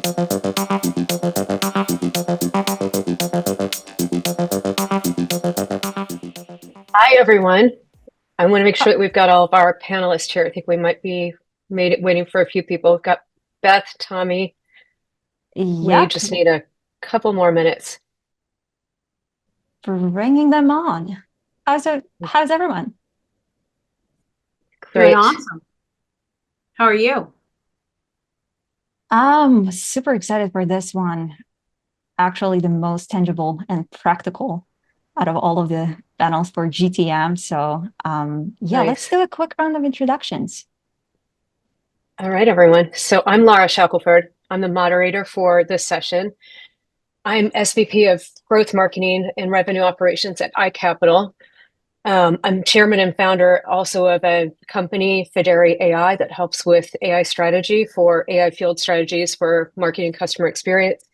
Hi, everyone. I want to make sure that we've got all of our panelists here. I think we might be waiting for a few people. We've got Beth, Tommy. We Yep, just need a couple more minutes. bringing them on. How's everyone? Doing Great. awesome. How are you? Super excited for this one. Actually, the most tangible and practical out of all of the panels for GTM. So, yeah, let's Nice. do a quick round of introductions. All right, everyone. So I'm Lara Shackelford. I'm the moderator for this session. I'm SVP of Growth Marketing and Revenue Operations at iCapital. I'm chairman and founder also of a company, Fideri AI, that helps with AI strategy for AI field strategies for marketing and customer experience.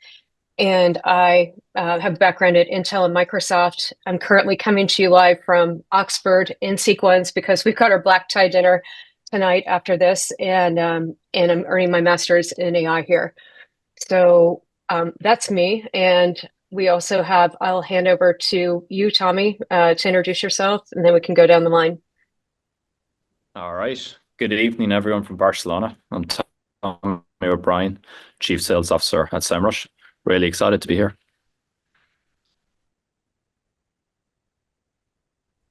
And I have a background at Intel and Microsoft. I'm currently coming to you live from Oxford in sequence because we've got our black tie dinner tonight after this, and I'm earning my master's in AI here. So that's me. And we also have, I'll hand over to you, Tommy, to introduce yourself, and then we can go down the line. All right. Good evening, everyone from Barcelona. I'm Tommy O'Brien, Chief Sales Officer at SEMrush. Really excited to be here.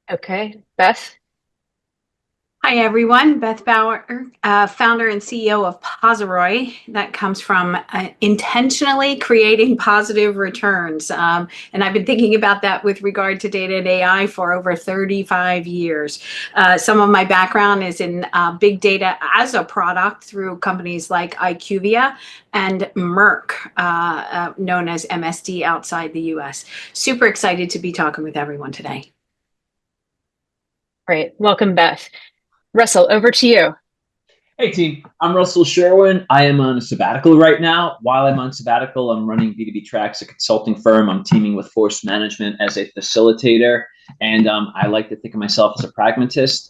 Okay, Beth. Hi, everyone. Beth Bauer, founder and CEO of Posiroy. That comes from intentionally creating positive returns. And I've been thinking about that with regard to data and AI for over 35 years. Some of my background is in big data as a product through companies like IQVIA and Merck, known as MSD outside the US. Super excited to be talking with everyone today. Great. Welcome, Beth. Russell, over to you. Hey team, I'm Russell Sherwin. I am on a sabbatical right now. While I'm on sabbatical, I'm running B2B Tracks, a consulting firm. I'm teaming with Force Management as a facilitator. And I like to think of myself as a pragmatist.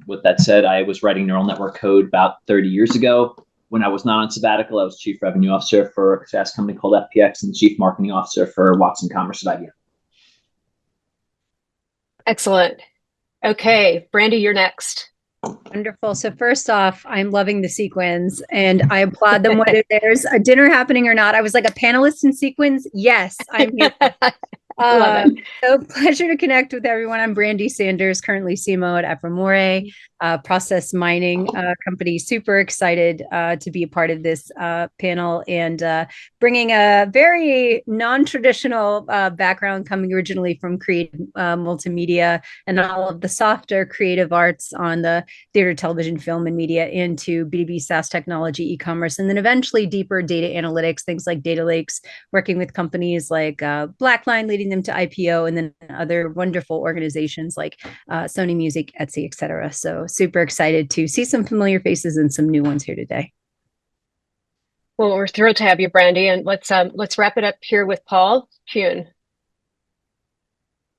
With that said, I was writing neural network code about 30 years ago. When I was not on sabbatical, I was Chief Revenue Officer for a SaaS company called FPX and Chief Marketing Officer for Watson Commerce at IBM. Excellent. Okay, Brandy, you're next. Wonderful. So first off, I'm loving the sequins and I applaud them whether there's a dinner happening or not. I was like a panelist in sequins. Yes, I'm here. Love it. So pleasure to connect with everyone. I'm Brandy Sanders, currently CMO at Apermore, process mining company. Super excited to be a part of this panel and bringing a very non-traditional background, coming originally from creative multimedia and all of the softer creative arts on the theater, television, film, and media into B2B SaaS technology, e-commerce, and then eventually deeper data analytics, things like data lakes, working with companies like Blackline, leading them to IPO, and then other wonderful organizations like Sony Music, Etsy, etc. So super excited to see some familiar faces and some new ones here today. Well, we're thrilled to have you, Brandy, and let's wrap it up here with Paul Kuhn.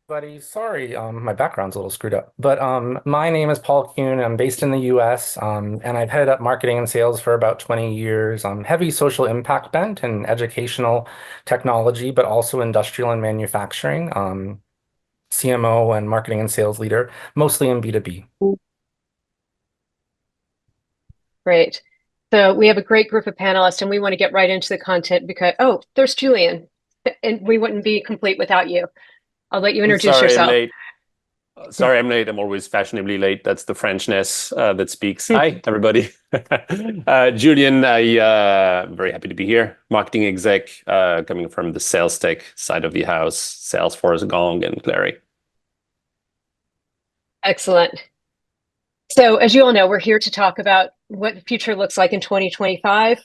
Buddy, sorry, my background's a little screwed up. But my name is Paul Kuhn. I'm based in the US, and I've headed up marketing and sales for about 20 years. Heavy social impact bent and educational technology, but also industrial and manufacturing. CMO and marketing and sales leader, mostly in B2B. Great. So we have a great group of panelists, and we want to get right into the content because, oh, there's Julian, and we wouldn't be complete without you. I'll let you introduce yourself. I'm late. Sorry, I'm late. I'm always fashionably late. That's the Frenchness that speaks. Hi, everybody. Julian, I'm very happy to be here. Marketing exec, coming from the sales tech side of the house, Salesforce, Gong, and Clary. Excellent. So as you all know, we're here to talk about what the future looks like in 2025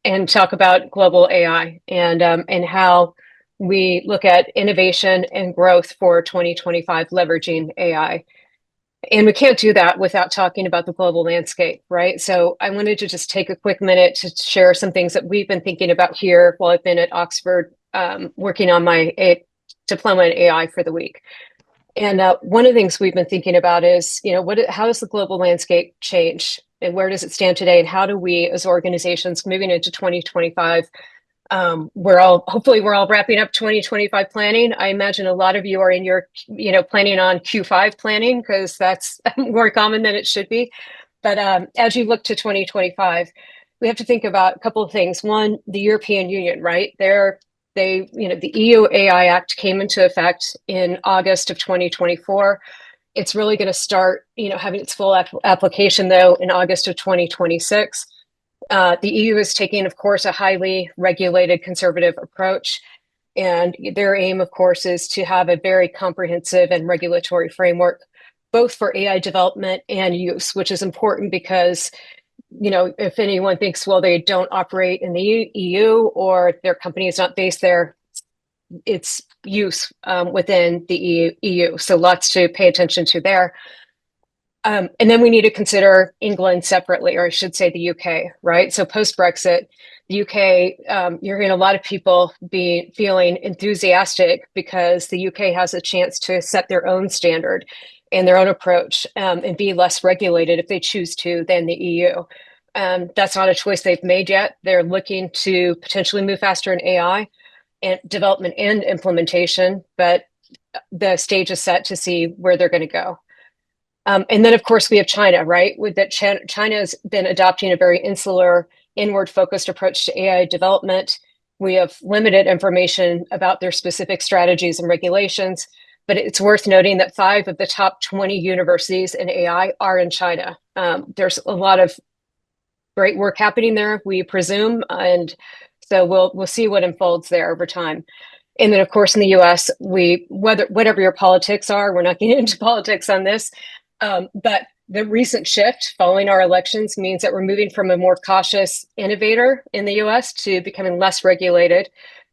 and talk about global AI and how we look at innovation and growth for 2025, leveraging AI. And we can't do that without talking about the global landscape, right? So I wanted to just take a quick minute to share some things that we've been thinking about here while I've been at Oxford, working on my diploma in AI for the week. And one of the things we've been thinking about is, how does the global landscape change and where does it stand today, and how do we as organizations moving into 2025, hopefully we're all wrapping up 2025 planning. I imagine a lot of you are in your, planning on Q5 planning, because that's more common than it should be. But as you look to 2025, we have to think about a couple of things. One, the European Union, right? The EU AI Act came into effect in August of 2024. It's really going to start, having its full application, though, in August of 2026. The EU is taking, of course, a highly regulated conservative approach. And their aim, of course, is to have a very comprehensive and regulatory framework, both for AI development and use, which is important because, if anyone thinks, well, they don't operate in the EU or their company is not based there, it's use within the EU. So lots to pay attention to there. And then we need to consider England separately, or I should say the UK, right? So post-Brexit, the UK, you're hearing a lot of people feeling enthusiastic because the UK has a chance to set their own standard and their own approach, and be less regulated if they choose to than the EU. That's not a choice they've made yet. They're looking to potentially move faster in AI and development and implementation, but the stage is set to see where they're going to go. And then, of course, we have China, right? China has been adopting a very insular, inward-focused approach to AI development. We have limited information about their specific strategies and regulations, but it's worth noting that 5 of the top 20 universities in AI are in China. There's a lot of great work happening there, we presume, and so we'll see what unfolds there over time. And then, of course, in the U.S., whatever your politics are, we're not getting into politics on this, but the recent shift following our elections means that we're moving from a more cautious innovator in the U.S. to becoming less regulated,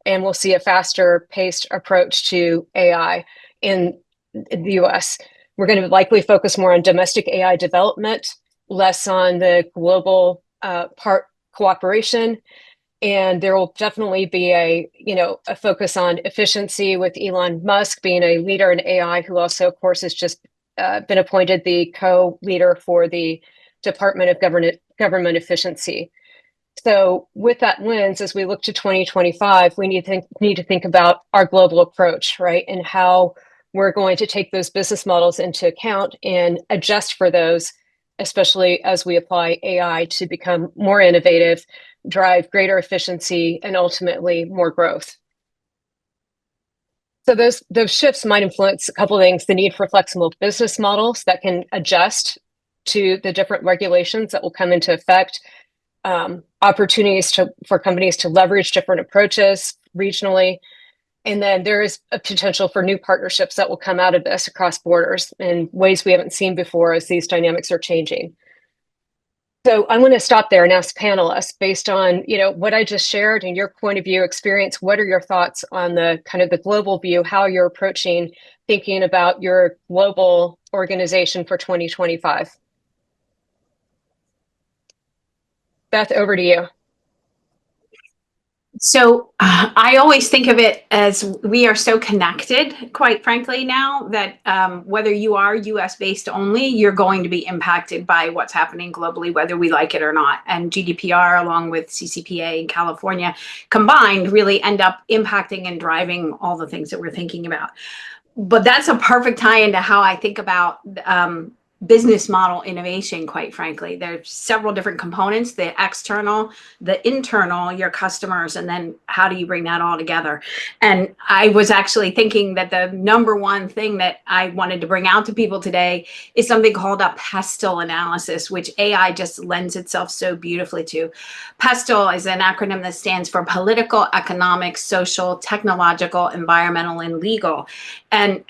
and we'll see a faster paced approach to AI in the U.S. We're going to likely focus more on domestic AI development, less on the global cooperation. And there will definitely be a focus on efficiency, with Elon Musk being a leader in AI, who also, of course, has just been appointed the co-leader for the Department of Government Efficiency. So with that lens, as we look to 2025, we need to think about our global approach, right? And how we're going to take those business models into account and adjust for those, especially as we apply AI to become more innovative, drive greater efficiency, and ultimately more growth. So those shifts might influence a couple of things: the need for flexible business models that can adjust to the different regulations that will come into effect, opportunities for companies to leverage different approaches regionally, and then there is a potential for new partnerships that will come out of this across borders in ways we haven't seen before as these dynamics are changing. So I'm going to stop there and ask panelists, based on what I just shared and your point of view experience, what are your thoughts on the kind of the global view, how you're approaching thinking about your global organization for 2025? Beth, over to you. So I always think of it as we are so connected, quite frankly, now that whether you are US based only, you're going to be impacted by what's happening globally, whether we like it or not. And GDPR, along with CCPA in California combined, really end up impacting and driving all the things that we're thinking about. But that's a perfect tie into how I think about business model innovation, quite frankly. There's several different components: the external, the internal, your customers, and then how do you bring that all together? And I was actually thinking that the number one thing that I wanted to bring out to people today is something called a PESTLE analysis, which AI just lends itself so beautifully to. PESTLE is an acronym that stands for political, economic, social, technological, environmental, and legal. And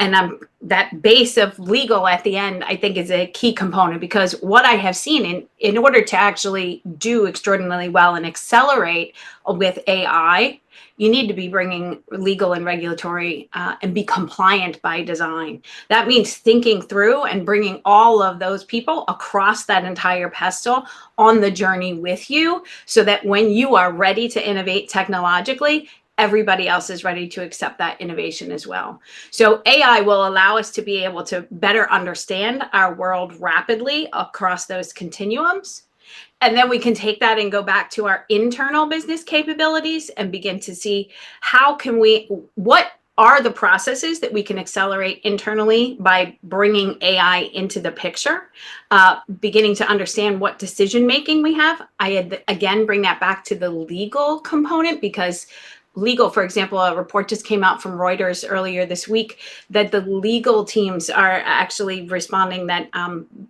that base of legal at the end, I think, is a key component, because what I have seen in order to actually do extraordinarily well and accelerate with AI, you need to be bringing legal and regulatory and be compliant by design. That means thinking through and bringing all of those people across that entire PESTLE on the journey with you, so that when you are ready to innovate technologically, everybody else is ready to accept that innovation as well. So AI will allow us to be able to better understand our world rapidly across those continuums, And then we can take that and go back to our internal business capabilities and begin to see what are the processes that we can accelerate internally by bringing AI into the picture, beginning to understand what decision making we have. I had, again, bring that back to the legal component, because legal, for example, a report just came out from Reuters earlier this week that the legal teams are actually responding that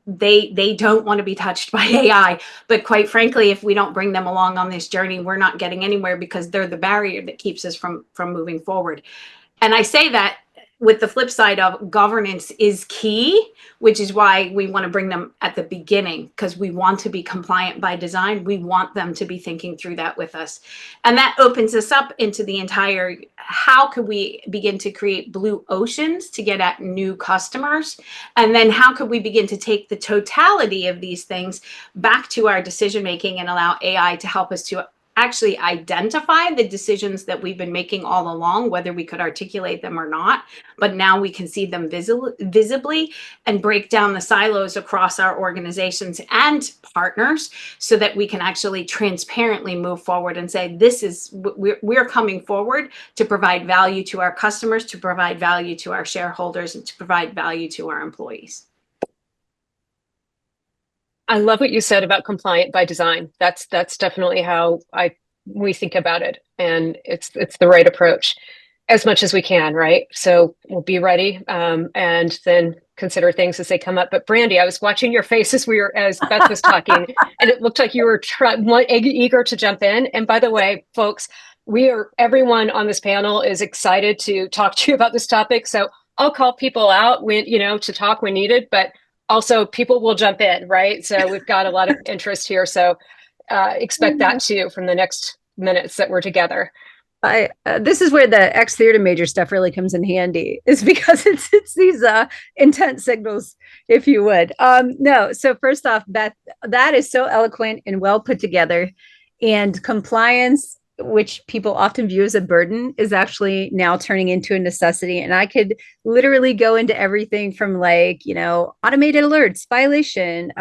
they don't want to be touched by AI. But quite frankly, if we don't bring them along on this journey, we're not getting anywhere, because they're the barrier that keeps us from moving forward. And I say that with the flip side of governance is key, which is why we want to bring them at the beginning, because we want to be compliant by design. We want them to be thinking through that with us. And that opens us up into the entire, how could we begin to create blue oceans to get at new customers? And then how could we begin to take the totality of these things back to our decision making and allow AI to help us to actually identify the decisions that we've been making all along, whether we could articulate them or not, but now we can see them visibly and break down the silos across our organizations and partners, so that we can actually transparently move forward and say, this is, we're coming forward to provide value to our customers, to provide value to our shareholders, and to provide value to our employees. I love what you said about compliant by design. That's definitely how we think about it, and it's the right approach, as much as we can, right? So we'll be ready, and then consider things as they come up. But Brandy, I was watching your face as Beth was talking, and it looked like you were eager to jump in. And by the way, folks, everyone on this panel is excited to talk to you about this topic. So I'll call people out to talk when needed, but also people will jump in, right? So we've got a lot of interest here. So expect that too from the next minutes that we're together. This is where the ex-theater major stuff really comes in handy, is because it's these intent signals, if you would. No, so first off, Beth, that is so eloquent and well put together. And compliance, which people often view as a burden, is actually now turning into a necessity. And I could literally go into everything from automated alerts, violation,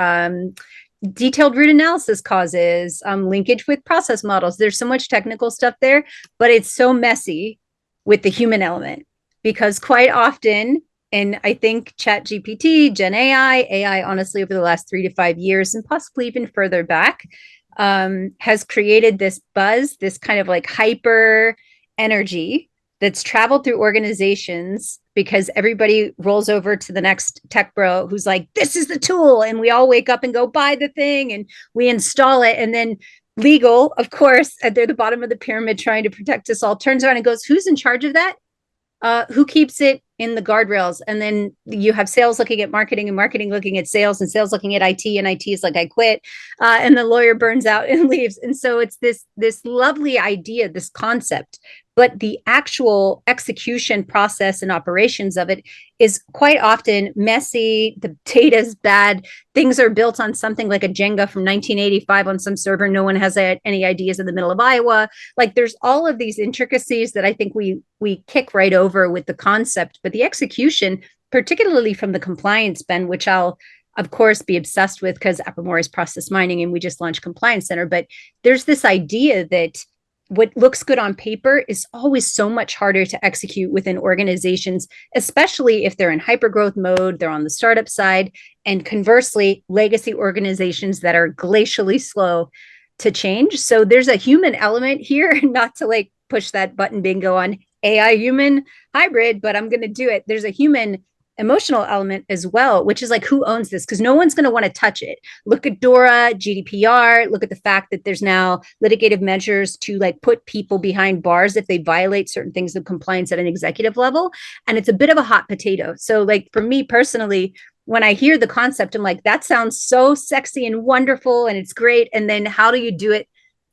detailed root analysis causes, linkage with process models. There's so much technical stuff there, but it's so messy with the human element, because quite often, and I think ChatGPT, Gen AI, honestly, over the last 3 to 5 years, and possibly even further back, has created this buzz, this kind of hyper energy that's traveled through organizations, because everybody rolls over to the next tech bro who's like, this is the tool. And we all wake up and go buy the thing and we install it. And then legal, of course, they're the bottom of the pyramid trying to protect us all, turns around and goes, who's in charge of that? Who keeps it in the guardrails? And then you have sales looking at marketing, and marketing looking at sales, and sales looking at IT, and IT is like, I quit. And the lawyer burns out and leaves. And so it's this lovely idea, this concept, but the actual execution process and operations of it is quite often messy. The data's bad. Things are built on something like a Jenga from 1985 on some server. No one has any ideas in the middle of Iowa. There's all of these intricacies that I think we kick right over with the concept, but the execution, particularly from the compliance bend, which I'll of course be obsessed with because Apramore is process mining and we just launched Compliance Center. But there's this idea that what looks good on paper is always so much harder to execute within organizations, especially if they're in hypergrowth mode, they're on the startup side, and conversely, legacy organizations that are glacially slow to change. So there's a human element here, not to push that button bingo on AI human hybrid, but I'm going to do it. There's a human emotional element as well, which is who owns this? Because no one's going to want to touch it. Look at DORA, GDPR, look at the fact that there's now litigative measures to put people behind bars if they violate certain things of compliance at an executive level. And it's a bit of a hot potato. So for me personally, when I hear the concept, I'm like, that sounds so sexy and wonderful and it's great. And then how do you do it?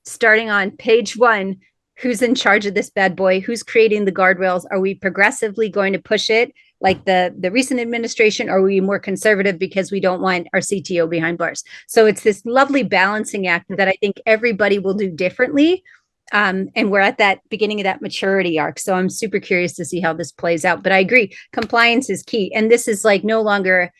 Starting on page 1, who's in charge of this bad boy? Who's creating the guardrails? Are we progressively going to push it like the recent administration, or are we more conservative because we don't want our CTO behind bars? So it's this lovely balancing act that I think everybody will do differently. And we're at that beginning of that maturity arc. So I'm super curious to see how this plays out. But I agree, compliance is key. And this is no longer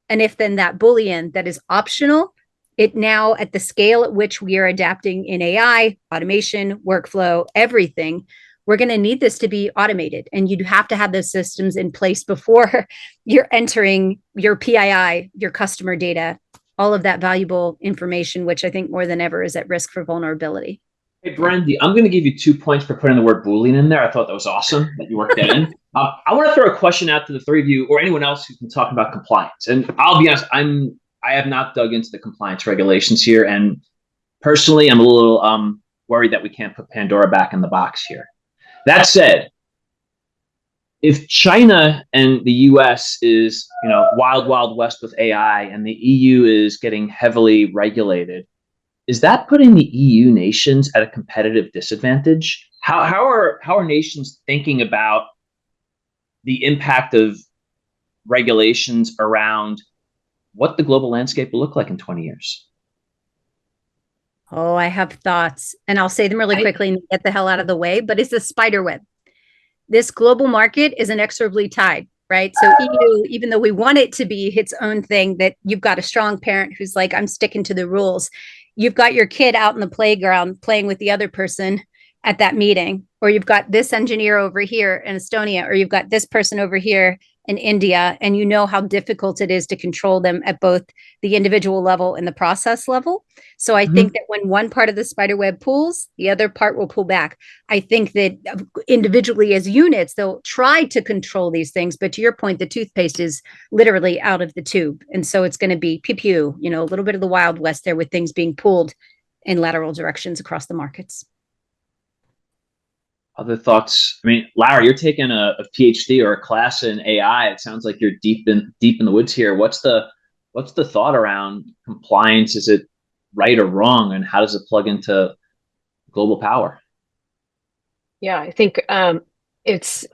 an if then that Boolean that is optional. It now, at the scale at which we are adapting in AI, automation, workflow, everything, we're going to need this to be automated. And you'd have to have those systems in place before you're entering your PII, your customer data, all of that valuable information, which I think more than ever is at risk for vulnerability. Hey, Brandy, I'm going to give you 2 points for putting the word Boolean in there. I thought that was awesome that you worked that in. I want to throw a question out to the three of you or anyone else who can talk about compliance. And I'll be honest, I have not dug into the compliance regulations here. And personally, I'm a little worried that we can't put Pandora back in the box here. That said, if China and the US is, wild, wild west with AI and the EU is getting heavily regulated, is that putting the EU nations at a competitive disadvantage? How are nations thinking about the impact of regulations around what the global landscape will look like in 20 years? Oh, I have thoughts, and I'll say them really quickly and get the hell out of the way, but it's a spider web. This global market is inexorably tied, right? So EU, even though we want it to be its own thing, that you've got a strong parent who's like, I'm sticking to the rules. You've got your kid out in the playground playing with the other person at that meeting, or you've got this engineer over here in Estonia, or you've got this person over here in India, and you know how difficult it is to control them at both the individual level and the process level. So I think that when one part of the spider web pulls, the other part will pull back. I think that individually as units, they'll try to control these things. But to your point, the toothpaste is literally out of the tube. And so it's going to be pew-pew, a little bit of the Wild West there with things being pulled in lateral directions across the markets. Other thoughts? I mean, Lara, you're taking a PhD or a class in AI. It sounds like you're deep in the woods here. What's the thought around compliance? Is it right or wrong, and how does it plug into global power? Yeah, I think I just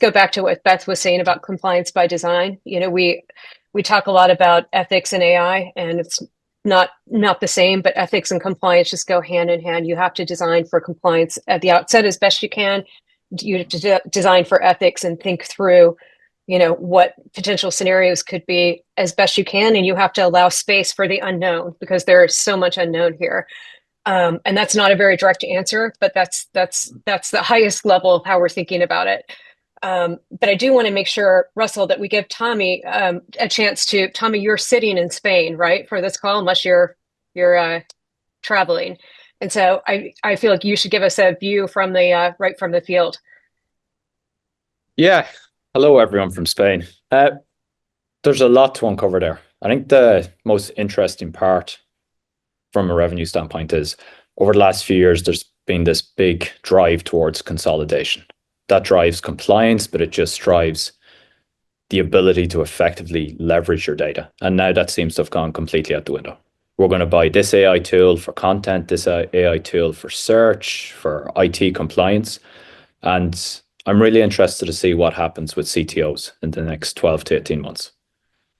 go back to what Beth was saying about compliance by design. We talk a lot about ethics and AI, and it's not the same, but ethics and compliance just go hand in hand. You have to design for compliance at the outset as best you can. You have to design for ethics and think through, what potential scenarios could be as best you can. And you have to allow space for the unknown because there is so much unknown here. And that's not a very direct answer, but that's the highest level of how we're thinking about it. But I do want to make sure, Russell, that we give Tommy a chance to. Tommy, you're sitting in Spain, right, for this call, unless you're traveling, and so I feel like you should give us a view from the right from the field. Yeah, hello everyone from Spain. There's a lot to uncover there. I think the most interesting part from a revenue standpoint is over the last few years, there's been this big drive towards consolidation. That drives compliance, but it just drives the ability to effectively leverage your data. And now that seems to have gone completely out the window. We're going to buy this AI tool for content, this AI tool for search, for IT compliance. And I'm really interested to see what happens with CTOs in the next 12 to 18 months.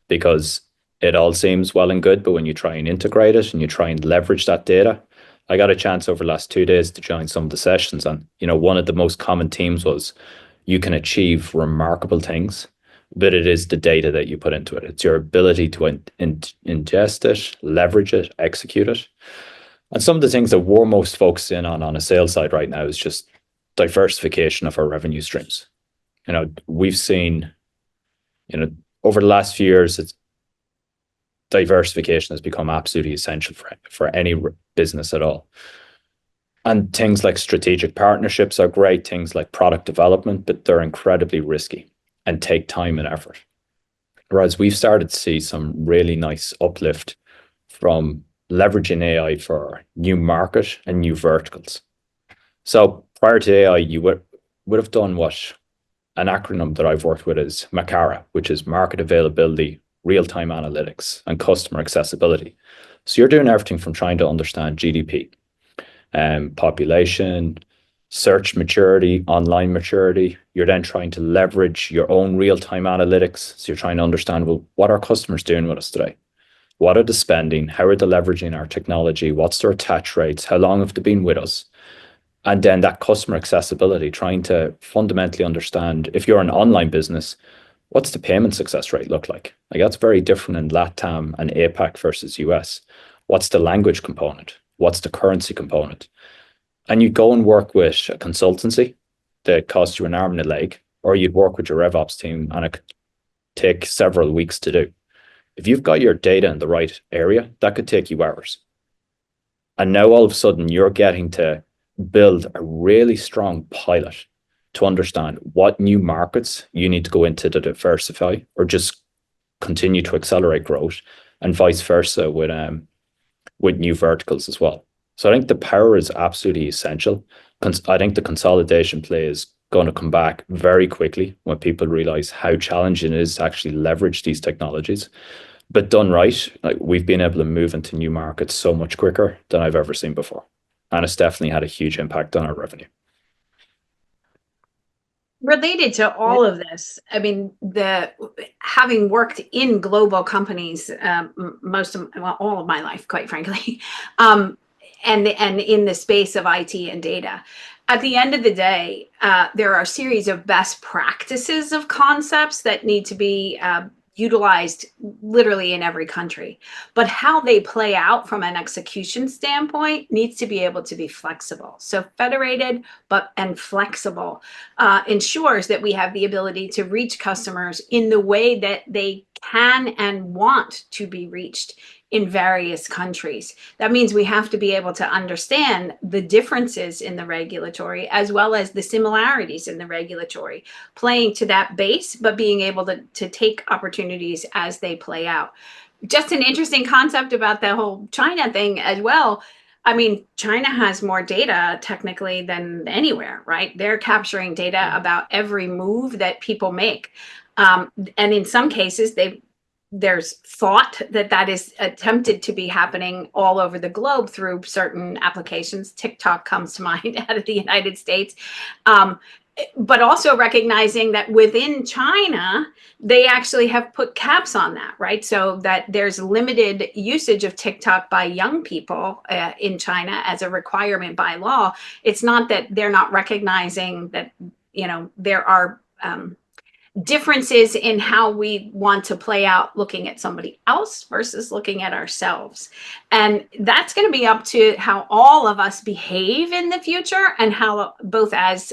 Because it all seems well and good, but when you try and integrate it and you try and leverage that data, I got a chance over the last 2 days to join some of the sessions. And, one of the most common themes was you can achieve remarkable things, but it is the data that you put into it. It's your ability to ingest it, leverage it, execute it. And some of the things that we're most focused in on a sales side right now is just diversification of our revenue streams. We've seen, over the last few years, diversification has become absolutely essential for any business at all. And things like strategic partnerships are great, things like product development, but they're incredibly risky and take time and effort. Whereas we've started to see some really nice uplift from leveraging AI for new market and new verticals. So prior to AI, you would have done what an acronym that I've worked with is MACARA, which is market availability, real-time analytics, and customer accessibility. So you're doing everything from trying to understand GDP, population, search maturity, online maturity. You're then trying to leverage your own real-time analytics. So you're trying to understand, well, what are customers doing with us today? What are they spending? How are they leveraging our technology? What's their attach rates? How long have they been with us? And then that customer accessibility, trying to fundamentally understand, if you're an online business, what's the payment success rate look like? Like that's very different in LATAM and APAC versus US. What's the language component? What's the currency component? And you go and work with a consultancy that costs you an arm and a leg, or you'd work with your RevOps team and it could take several weeks to do. If you've got your data in the right area, that could take you hours. And now all of a sudden you're getting to build a really strong pilot to understand what new markets you need to go into to diversify or just continue to accelerate growth, and vice versa with new verticals as well. So I think the power is absolutely essential. I think the consolidation play is going to come back very quickly when people realize how challenging it is to actually leverage these technologies. But done right, like we've been able to move into new markets so much quicker than I've ever seen before. And it's definitely had a huge impact on our revenue. Related to all of this, I mean, having worked in global companies all of my life, quite frankly, and in the space of IT and data, at the end of the day, there are a series of best practices of concepts that need to be utilized literally in every country. But how they play out from an execution standpoint needs to be able to be flexible. So federated and flexible ensures that we have the ability to reach customers in the way that they can and want to be reached in various countries. That means we have to be able to understand the differences in the regulatory as well as the similarities in the regulatory, playing to that base, but being able to take opportunities as they play out. Just an interesting concept about the whole China thing as well. I mean, China has more data technically than anywhere, right? They're capturing data about every move that people make. And in some cases, there's thought that is attempted to be happening all over the globe through certain applications. TikTok comes to mind out of the United States. But also recognizing that within China, they actually have put caps on that, right? So that there's limited usage of TikTok by young people in China as a requirement by law. It's not that they're not recognizing that, there are differences in how we want to play out looking at somebody else versus looking at ourselves. And that's going to be up to how all of us behave in the future, and how both as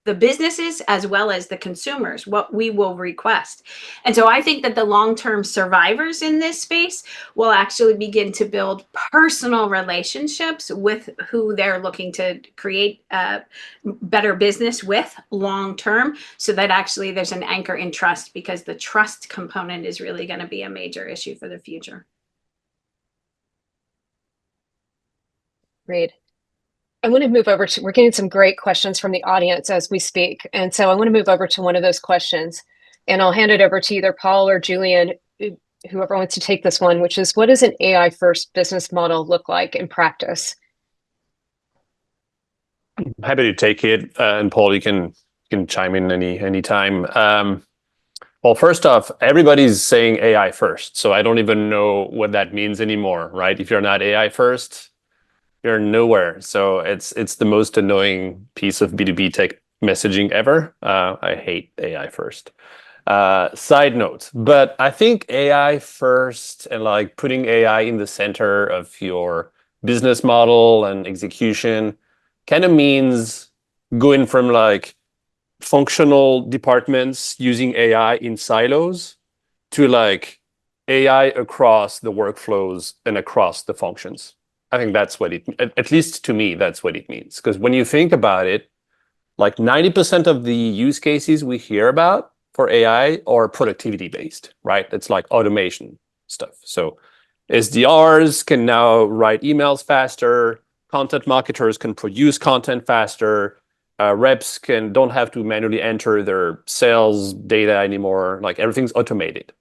the businesses as well as the consumers, what we will request. And so I think that the long-term survivors in this space will actually begin to build personal relationships with who they're looking to create better business with long-term, so that actually there's an anchor in trust, because the trust component is really going to be a major issue for the future. Great. I want to move over to, we're getting some great questions from the audience as we speak. And so I want to move over to one of those questions, and I'll hand it over to either Paul or Julian, whoever wants to take this one, which is, what does an AI first business model look like in practice? I'm happy to take it. And Paul, you can chime in any time. Well, first off, everybody's saying AI first. So I don't even know what that means anymore, right? If you're not AI first, you're nowhere. So it's the most annoying piece of B2B tech messaging ever. I hate AI first. Side note, but I think AI first and like putting AI in the center of your business model and execution kind of means going from like functional departments using AI in silos to like AI across the workflows and across the functions. I think that's what at least to me, that's what it means. Because when you think about it, like 90% of the use cases we hear about for AI are productivity based, right? It's like automation stuff. So SDRs can now write emails faster, content marketers can produce content faster, reps don't have to manually enter their sales data anymore. Like everything's automated.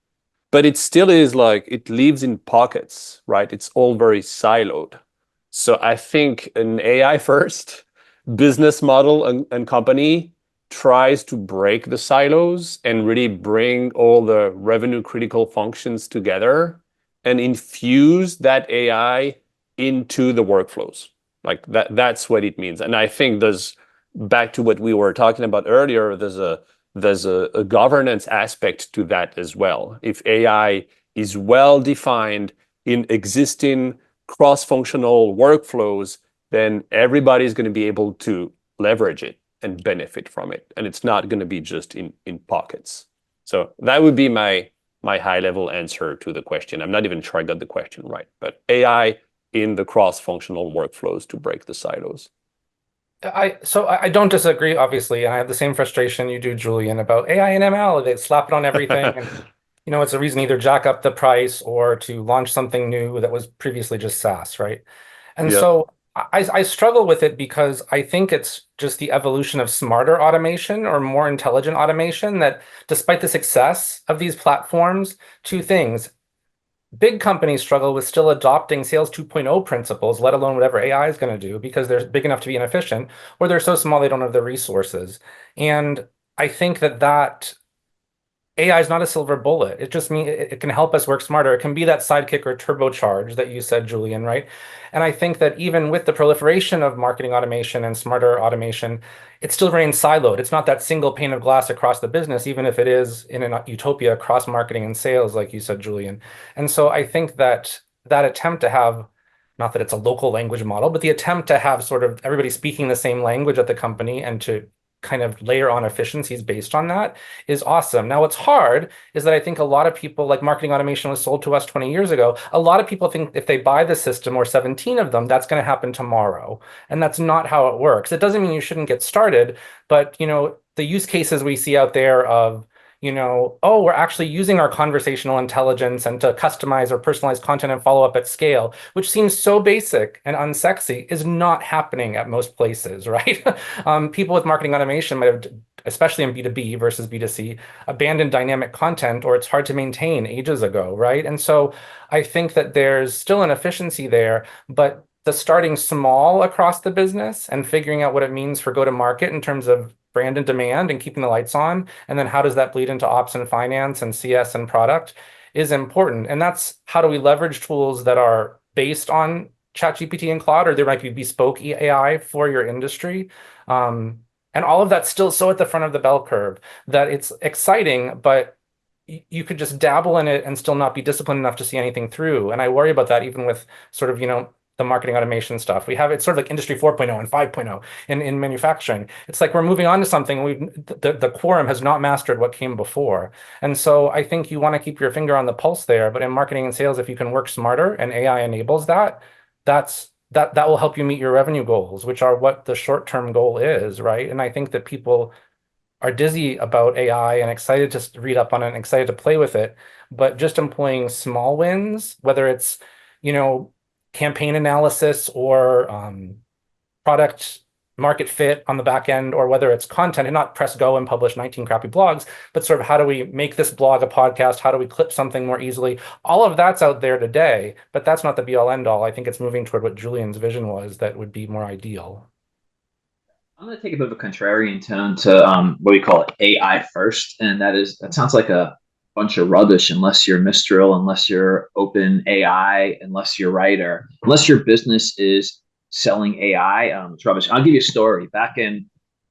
But it still is like, it lives in pockets, right? It's all very siloed. So I think an AI first business model and company tries to break the silos and really bring all the revenue critical functions together and infuse that AI into the workflows. Like that's what it means. And I think back to what we were talking about earlier, there's there's a governance aspect to that as well. If AI is well defined in existing cross-functional workflows, then everybody's going to be able to leverage it and benefit from it. And it's not going to be just in pockets. So that would be my high-level answer to the question. I'm not even sure I got the question right, but AI in the cross-functional workflows to break the silos. I don't disagree, obviously, and I have the same frustration you do, Julian, about AI and ML. They slap it on everything, and it's a reason to either jack up the price or to launch something new that was previously just SaaS, right? And Yeah. so I struggle with it because I think it's just the evolution of smarter automation or more intelligent automation that, despite the success of these platforms, two things. Big companies struggle with still adopting Sales 2.0 principles, let alone whatever AI is going to do, because they're big enough to be inefficient, or they're so small they don't have the resources. And I think that AI is not a silver bullet. It just means it can help us work smarter. It can be that sidekick or turbocharge that you said, Julian, right? And I think that even with the proliferation of marketing automation and smarter automation, it still remains siloed. It's not that single pane of glass across the business, even if it is in a utopia across marketing and sales, like you said, Julian. And so I think that attempt to have, not that it's a local language model, but the attempt to have sort of everybody speaking the same language at the company and to kind of layer on efficiencies based on that is awesome. Now, what's hard is that I think a lot of people, like marketing automation was sold to us 20 years ago, a lot of people think if they buy the system or 17 of them, that's going to happen tomorrow. And that's not how it works. It doesn't mean you shouldn't get started, but the use cases we see out there of oh, we're actually using our conversational intelligence and to customize or personalize content and follow up at scale, which seems so basic and unsexy, is not happening at most places, right? People with marketing automation might have, especially in B2B versus B2C, abandoned dynamic content, or it's hard to maintain ages ago, right? And so I think that there's still an efficiency there, but the starting small across the business and figuring out what it means for go-to-market in terms of brand and demand and keeping the lights on, and then how does that bleed into ops and finance and CS and product is important. And that's how do we leverage tools that are based on ChatGPT and Claude, or there might be bespoke AI for your industry. And all of that's still so at the front of the bell curve that it's exciting, but you could just dabble in it and still not be disciplined enough to see anything through. And I worry about that even with sort of, the marketing automation stuff. We have it's sort of like industry 4.0 and 5.0 in manufacturing. It's like we're moving on to something. The quorum has not mastered what came before. And so I think you want to keep your finger on the pulse there. But in marketing and sales, if you can work smarter and AI enables that, that will help you meet your revenue goals, which are what the short-term goal is, right? And I think that people are dizzy about AI and excited to read up on it and excited to play with it, but just employing small wins, whether it's, campaign analysis or product market fit on the back end, or whether it's content, and not press go and publish 19 crappy blogs, but sort of how do we make this blog a podcast? How do we clip something more easily? All of that's out there today, but that's not the be all end all. I think it's moving toward what Julian's vision was that would be more ideal. I'm going to take a bit of a contrarian tone to what we call AI first, and that sounds like a bunch of rubbish unless you're Mistral, unless you're Open AI, unless you're Writer, unless your business is selling AI. It's rubbish. I'll give you a story. Back in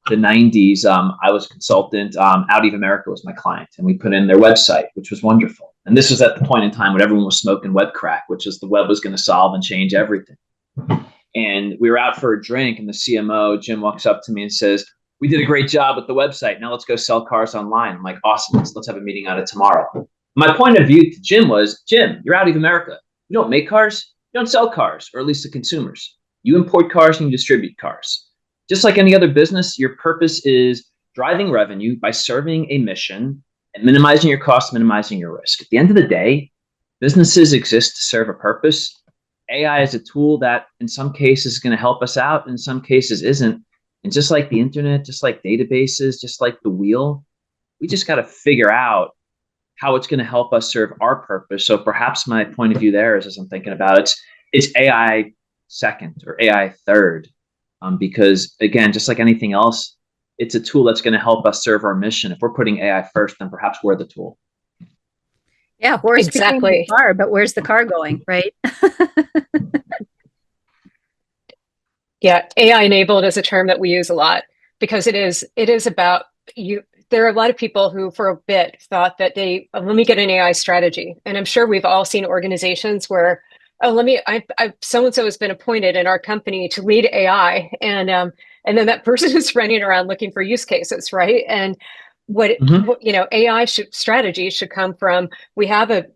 the 90s, I was a consultant. Audi of America was my client, and we put in their website, which was wonderful. And this was at the point in time when everyone was smoking web crack, which is the web was going to solve and change everything. And we were out for a drink, and the CMO, Jim, walks up to me and says, "We did a great job with the website. Now let's go sell cars online." I'm like, "Awesome. Let's have a meeting on it tomorrow." My point of view to Jim was, "Jim, you're out of America. You don't make cars. You don't sell cars, or at least to consumers. You import cars and you distribute cars. Just like any other business, your purpose is driving revenue by serving a mission and minimizing your costs, minimizing your risk. At the end of the day, businesses exist to serve a purpose. AI is a tool that in some cases is going to help us out, in some cases isn't. And just like the internet, just like databases, just like the wheel, we just got to figure out how it's going to help us serve our purpose." So perhaps my point of view there is, as I'm thinking about it, it's AI second or AI third. Because again, just like anything else, it's a tool that's going to help us serve our mission. If we're putting AI first, then perhaps we're the tool. Yeah, horse became the Exactly. car, but where's the car going, right? Yeah, AI enabled is a term that we use a lot because it is about you. there are a lot of people who, for a bit, thought that let me get an AI strategy. And I'm sure we've all seen organizations where, oh, so and so has been appointed in our company to lead AI, and then that person is running around looking for use cases, right? And what AI strategy should come from. We have a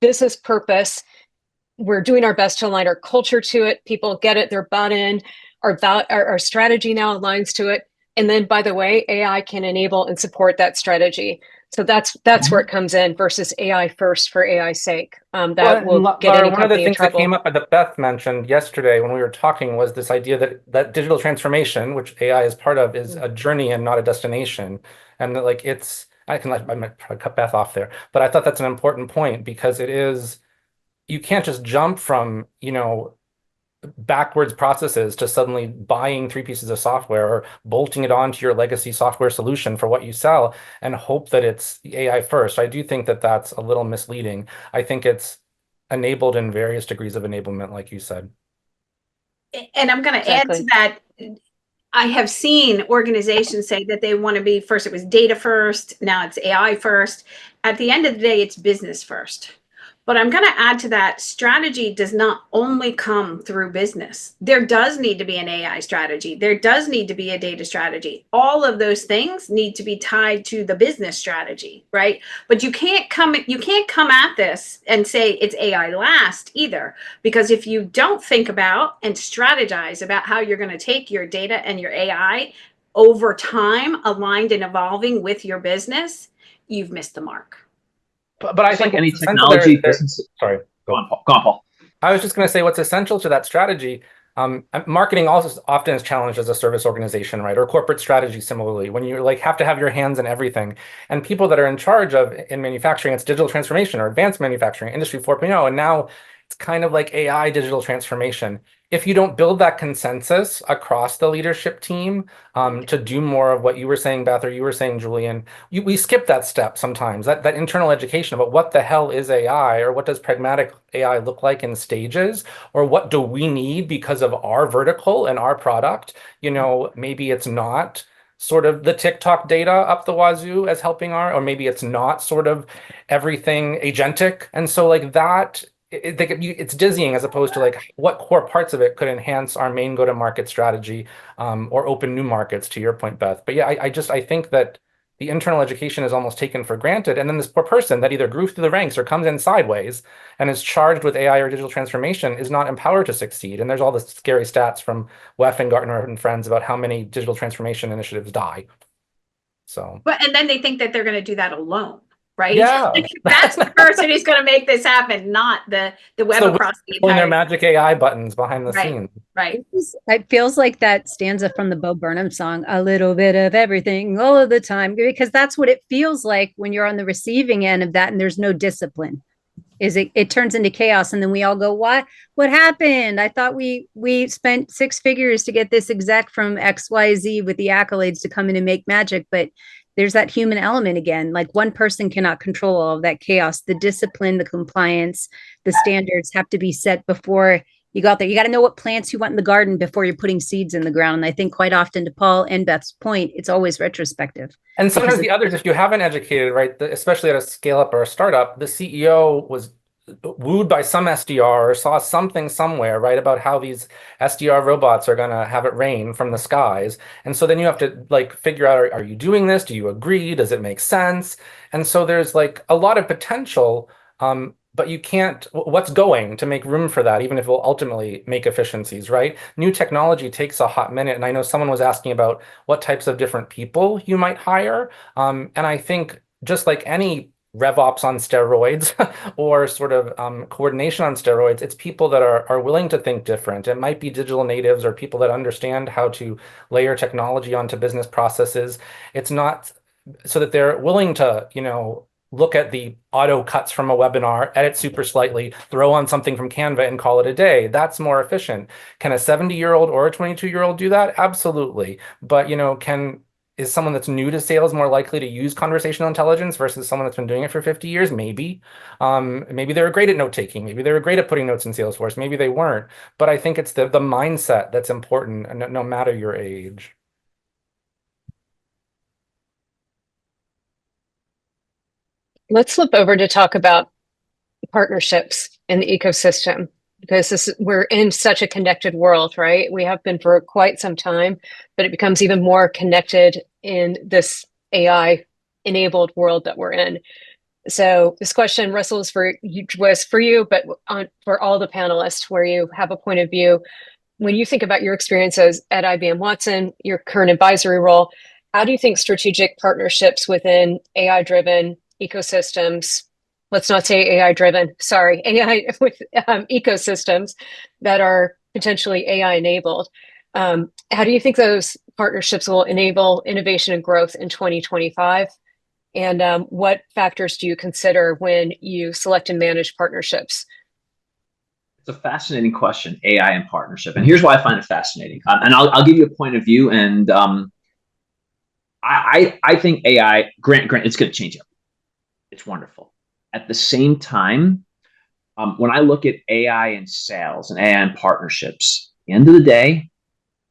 business purpose. We're doing our best to align our culture to it. People get it; they're bought in. Our strategy now aligns to it. And then, by the way, AI can enable and support that strategy. So that's where it comes in versus AI first for AI's sake. That will get Lara, any one of the company in things that trouble. came up that Beth mentioned yesterday when we were talking was this idea that digital transformation, which AI is part of, is a journey and not a destination. And that like I might probably cut Beth off there, but I thought that's an important point because you can't just jump from, backwards processes to suddenly buying 3 pieces of software or bolting it onto your legacy software solution for what you sell and hope that it's AI first. I do think that that's a little misleading. I think it's enabled in various degrees of enablement, like you said. And I'm going to add to that. I have seen organizations say that they want to be first, it was data first, now it's AI first. At the end of the day, it's business first. But I'm going to add to that, strategy does not only come through business. There does need to be an AI strategy. There does need to be a data strategy. All of those things need to be tied to the business strategy, right? But you can't come at this and say it's AI last either, because if you don't think about and strategize about how you're going to take your data and your AI over time, aligned and evolving with your business, you've missed the mark. But I think like any technology business. Sorry, go on, Paul. I was just going to say what's essential to that strategy. Marketing also often is challenged as a service organization, right? Or corporate strategy similarly, when you have to have your hands in everything. And people that are in charge of in manufacturing, it's digital transformation or advanced manufacturing, Industry 4.0, and now it's kind of like AI digital transformation. If you don't build that consensus across the leadership team to do more of what you were saying, Beth, or you were saying, Julian, we skip that step sometimes, that internal education about what the hell is AI or what does pragmatic AI look like in stages, or what do we need because of our vertical and our product. Maybe it's not sort of the TikTok data up the wazoo as helping or maybe it's not sort of everything agentic. And so like that, it's dizzying as opposed to like what core parts of it could enhance our main go-to-market strategy or open new markets, to your point, Beth. But yeah, I think that the internal education is almost taken for granted. And then this poor person that either grew through the ranks or comes in sideways and is charged with AI or digital transformation is not empowered to succeed. And there's all the scary stats from WEF and Gartner and friends about how many digital transformation initiatives die. And then they think that they're going to do that alone. Right? Yeah. That's the person who's going to make this happen, not the web across the entire. Their magic AI buttons behind the scenes. Right. It feels like that stanza from the Bo Burnham song, a little bit of everything all of the time, because that's what it feels like when you're on the receiving end of that and there's no discipline. It turns into chaos, and then we all go, what happened? I thought we spent 6 figures to get this exec from XYZ with the accolades to come in and make magic, but there's that human element again. Like one person cannot control all of that chaos. The discipline, the compliance, the standards have to be set before you go out there. You got to know what plants you want in the garden before you're putting seeds in the ground. And I think quite often, to Paul and Beth's point, it's always retrospective. And sometimes the others, if you haven't educated, right, especially at a scale up or a startup, the CEO was wooed by some SDR or saw something somewhere, right, about how these SDR robots are going to have it rain from the skies. And so then you have to like figure out, are you doing this? Do you agree? Does it make sense? And so there's like a lot of potential, but you can't, what's going to make room for that, even if it will ultimately make efficiencies, right? New technology takes a hot minute. And I know someone was asking about what types of different people you might hire. And I think just like any RevOps on steroids or sort of coordination on steroids, it's people that are willing to think different. It might be digital natives or people that understand how to layer technology onto business processes. It's not so that they're willing to, look at the auto cuts from a webinar, edit super slightly, throw on something from Canva and call it a day. That's more efficient. Can a 70-year-old or a 22-year-old do that? Absolutely. But, is someone that's new to sales more likely to use conversational intelligence versus someone that's been doing it for 50 years? Maybe. Maybe they were great at note taking. Maybe they were great at putting notes in Salesforce. Maybe they weren't. But I think it's the mindset that's important, no matter your age. Let's flip over to talk about partnerships in the ecosystem because we're in such a connected world, right? We have been for quite some time, but it becomes even more connected in this AI enabled world that we're in. So this question, Russell, was for you, but for all the panelists, where you have a point of view. When you think about your experiences at IBM Watson, your current advisory role, how do you think strategic partnerships within AI-driven ecosystems, let's not say AI-driven, sorry, AI with ecosystems that are potentially AI-enabled, how do you think those partnerships will enable innovation and growth in 2025? And what factors do you consider when you select and manage partnerships? It's a fascinating question, AI and partnership. And here's why I find it fascinating. And I'll give you a point of view. And I think AI, grant, it's going to change everything. It's wonderful. At the same time, when I look at AI and sales and AI and partnerships, at the end of the day,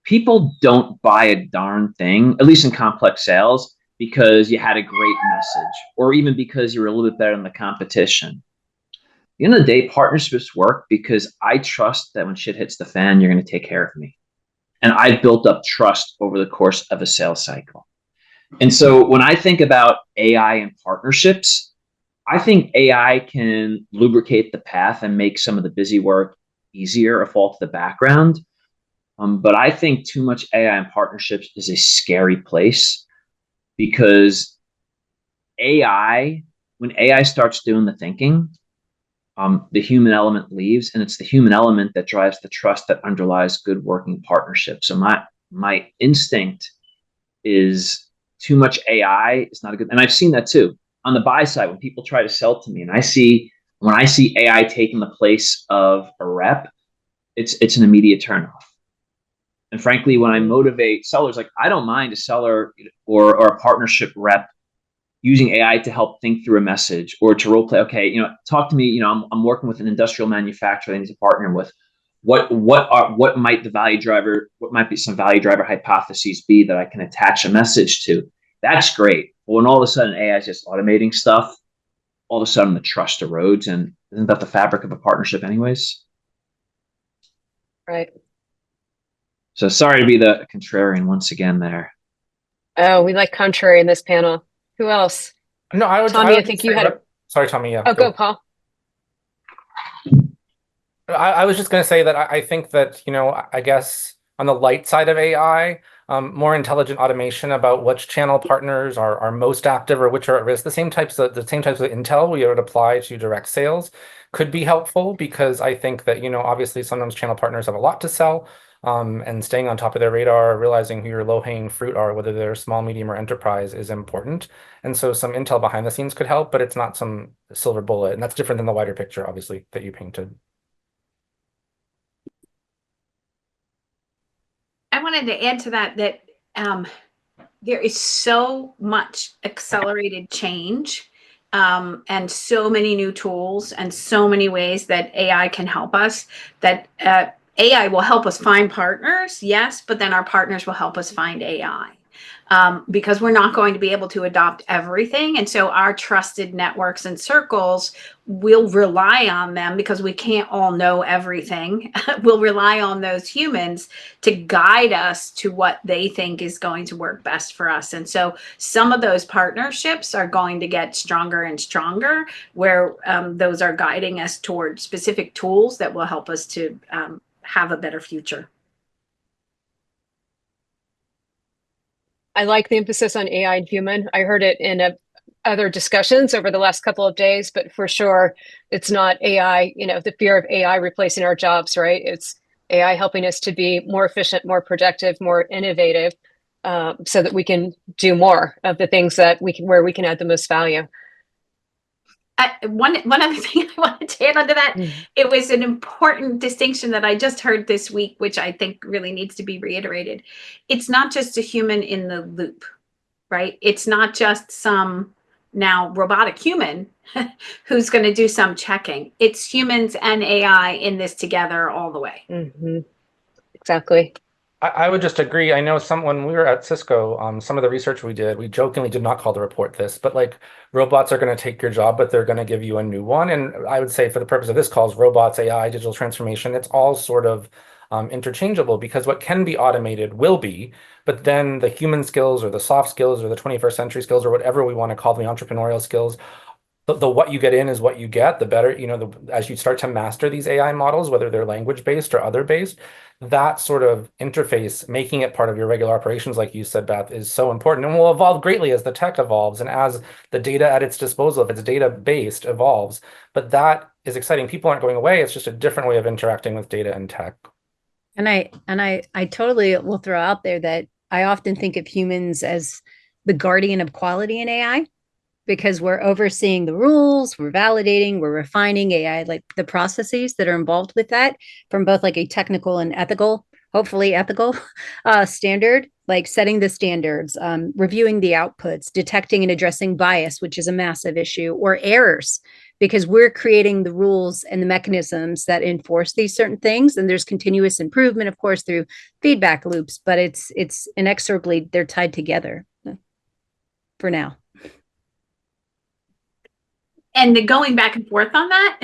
people don't buy a darn thing, at least in complex sales, because you had a great message or even because you were a little bit better than the competition. At the end of the day, partnerships work because I trust that when shit hits the fan, you're going to take care of me. And I've built up trust over the course of a sales cycle. And so when I think about AI and partnerships, I think AI can lubricate the path and make some of the busy work easier or fall to the background. But I think too much AI and partnerships is a scary place because when AI starts doing the thinking, the human element leaves, and it's the human element that drives the trust that underlies good working partnerships. So my instinct is too much AI is not a good, and I've seen that too on the buy side when people try to sell to me, and when I see AI taking the place of a rep, it's an immediate turnoff. And frankly, when I motivate sellers, like I don't mind a seller or a partnership rep using AI to help think through a message or to role play. Okay, talk to me. I'm working with an industrial manufacturer I need to partner with. What might be some value driver hypotheses be that I can attach a message to? That's great. But when all of a sudden AI is just automating stuff, all of a sudden the trust erodes, and isn't that the fabric of a partnership, anyways? Right. So sorry to be the contrarian once again there. Oh, we like contrary in this panel. Who else? No, Tommy, I think you had Sorry, Tommy. Yeah. Oh, go, Paul. I was just going to say that I think that, I guess on the light side of AI, more intelligent automation about which channel partners are most active or which are at risk, the same types of intel we would apply to direct sales could be helpful, because I think that, obviously sometimes channel partners have a lot to sell, and staying on top of their radar, realizing who your low-hanging fruit are, whether they're small, medium, or enterprise, is important. And so some intel behind the scenes could help, but it's not some silver bullet. And that's different than the wider picture, obviously, that you painted. I wanted to add to that there is so much accelerated change, and so many new tools and so many ways that AI can help us, that AI will help us find partners, yes, but then our partners will help us find AI. Because we're not going to be able to adopt everything. And so our trusted networks and circles will rely on them, because we can't all know everything. We'll rely on those humans to guide us to what they think is going to work best for us. And so some of those partnerships are going to get stronger and stronger, where those are guiding us toward specific tools that will help us to have a better future. I like the emphasis on AI and human. I heard it in other discussions over the last couple of days, but for sure, it's not AI, the fear of AI replacing our jobs, right? It's AI helping us to be more efficient, more productive, more innovative, so that we can do more of the things where we can add the most value. One other thing I wanted to add onto that, it was an important distinction that I just heard this week, which I think really needs to be reiterated. It's not just a human in the loop, right? It's not just some now robotic human who's going to do some checking. It's humans and AI in this together all the way. Mm-hmm. Exactly. I would just agree. I know when we were at Cisco, some of the research we did, we jokingly did not call the report this, but like robots are going to take your job, but they're going to give you a new one. And I would say for the purpose of this call, robots, AI, digital transformation, it's all sort of interchangeable because what can be automated will be, but then the human skills or the soft skills or the 21st century skills or whatever we want to call them, the entrepreneurial skills, the what you get in is what you get. The better, as you start to master these AI models, whether they're language based or other based, that sort of interface, making it part of your regular operations, like you said, Beth, is so important and will evolve greatly as the tech evolves and as the data at its disposal, if it's data based, evolves. But that is exciting. People aren't going away. It's just a different way of interacting with data and tech. And I totally will throw out there that I often think of humans as the guardian of quality in AI, because we're overseeing the rules, we're validating, we're refining AI, like the processes that are involved with that from both like a technical and ethical, hopefully ethical standard, like setting the standards, reviewing the outputs, detecting and addressing bias, which is a massive issue, or errors, because we're creating the rules and the mechanisms that enforce these certain things. And there's continuous improvement, of course, through feedback loops, but it's inexorably, they're tied together for now. And going back and forth on that,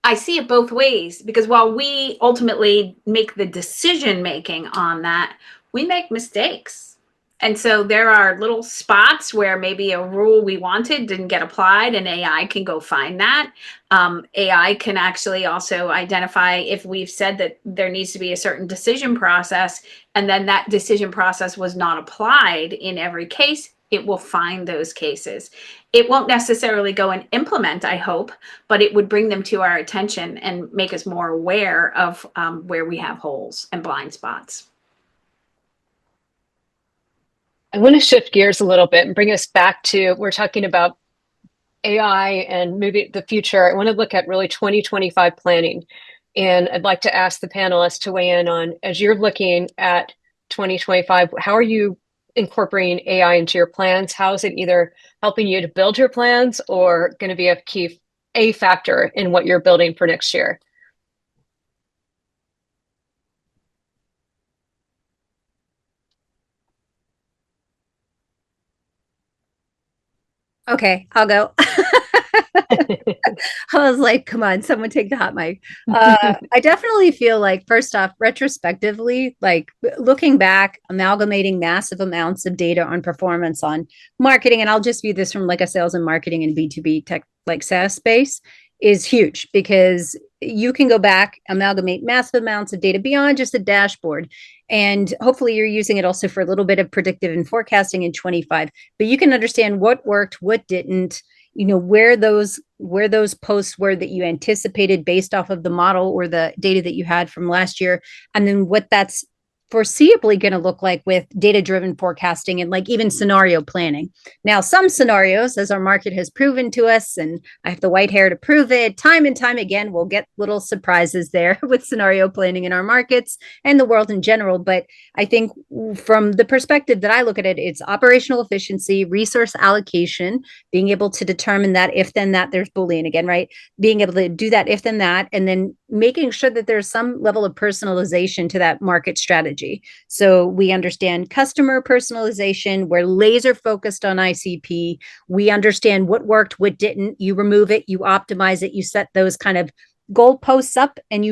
I see it both ways, because while we ultimately make the decision making on that, we make mistakes. And so there are little spots where maybe a rule we wanted didn't get applied, and AI can go find that. AI can actually also identify if we've said that there needs to be a certain decision process, and then that decision process was not applied in every case. It will find those cases. It won't necessarily go and implement, I hope, but it would bring them to our attention and make us more aware of where we have holes and blind spots. I want to shift gears a little bit and bring us back to, we're talking about AI and maybe the future. I want to look at really 2025 planning. And I'd like to ask the panelists to weigh in on, as you're looking at 2025, how are you incorporating AI into your plans? How is it either helping you to build your plans or going to be a factor in what you're building for next year? Okay, I'll go. I was like, come on, someone take the hot mic. I definitely feel like, first off, retrospectively, like looking back, amalgamating massive amounts of data on performance on marketing, and I'll just view this from like a sales and marketing and B2B tech, like SaaS space, is huge, because you can go back, amalgamate massive amounts of data beyond just a dashboard. And hopefully you're using it also for a little bit of predictive and forecasting in 25, but you can understand what worked, what didn't, where those posts were that you anticipated based off of the model or the data that you had from last year, and then what that's foreseeably going to look like with data-driven forecasting and like even scenario planning. Now, some scenarios, as our market has proven to us, and I have the white hair to prove it, time and time again, we'll get little surprises there with scenario planning in our markets and the world in general. But I think from the perspective that I look at it, it's operational efficiency, resource allocation, being able to determine that if then that, there's Boolean again, right? Being able to do that if then that, and then making sure that there's some level of personalization to that market strategy. So we understand customer personalization. We're laser focused on ICP. We understand what worked, what didn't. You remove it, you optimize it, you set those kind of goalposts up, and